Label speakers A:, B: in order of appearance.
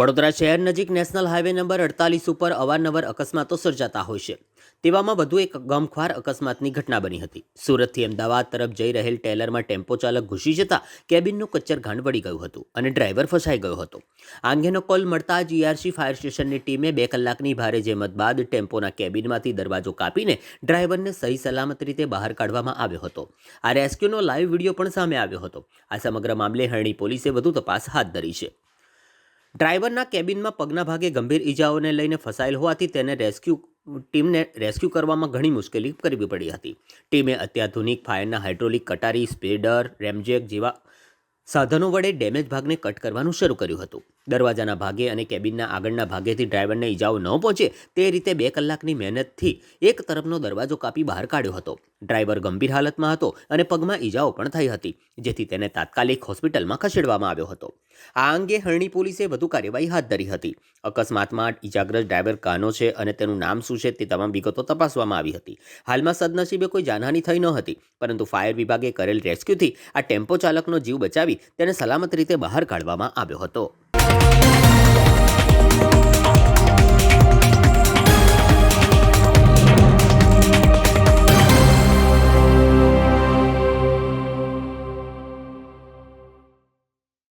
A: વડોદરા શહેર નજીક national highway number 48 ઉપર અવારનવાર અકસ્માતો સર્જાતા હોય છે। તેવામાં વધુ એક ગમખ્વાર અકસ્માતની ઘટના બની હતી। સુરતથી અમદાવાદ તરફ જઈ રહેલ ટેલરમાં ટેમ્પો ચાલક ઘૂસી જતા કેબિનનું કચ્ચરઘાણ વળી ગયું હતું અને ડ્રાઈવર ફસાઈ ગયો હતો। આ અંગેનો કોલ મળતા જ ERC ફાયર સ્ટેશનની ટીમે 2 કલાકની ભારે જહેમત બાદ ટેમ્પોના કેબિનમાંથી દરવાજો કાપીને ડ્રાઈવરને સહી સલામત રીતે બહાર કાઢવામાં આવ્યો હતો। આ રેસ્ક્યુનો લાઈવ વિડીયો પણ સામે આવ્યો હતો। આ સમગ્ર મામલે હરણી પોલીસે વધુ તપાસ હાથ ધરી છે। ડ્રાઈવરના કેબિનમાં પગના ભાગે ગંભીર ઈજાઓને લઈને ફસાયેલ હોવાથી તેને ટીમને રેસ્ક્યુ કરવામાં ઘણી મુશ્કેલી કરવી પડી હતી। ટીમે અત્યાધુનિક ફાયરના હાઇડ્રોલિક કટારી, સ્પીડર, રેમજેક જેવા સાધનો વડે ડેમેજ ભાગને કટ કરવાનું શરૂ કર્યું હતું। દરવાજાના ભાગે અને કેબિનના આગળના ભાગેથી ડ્રાઈવરને ઈજાઓ ન પહોંચે તે રીતે 2 કલાકની મહેનતથી એક તરફનો દરવાજો કાપી બહાર કાઢ્યો હતો। ડ્રાઈવર ગંભીર હાલતમાં હતો અને પગમાં ઈજાઓ પણ થઈ હતી, જેથી તેને તાત્કાલિક હોસ્પિટલમાં ખસેડવામાં આવ્યો હતો। આ અંગે હરણી પોલીસે વધુ કાર્યવાહી હાથ ધરી હતી। અકસ્માતમાં ઈજાગ્રસ્ત ડ્રાઈવર કાનો છે અને તેનું નામ શું છે તે તમામ વિગતો તપાસવામાં આવી હતી। હાલમાં સદનસીબે કોઈ જાનહાનિ થઈ ન હતી, પરંતુ ફાયર વિભાગે કરેલ રેસ્ક્યુથી આ ટેમ્પો ચાલકનો જીવ બચાવી તેને સલામત રીતે બહાર કાઢવામાં આવ્યો હતો।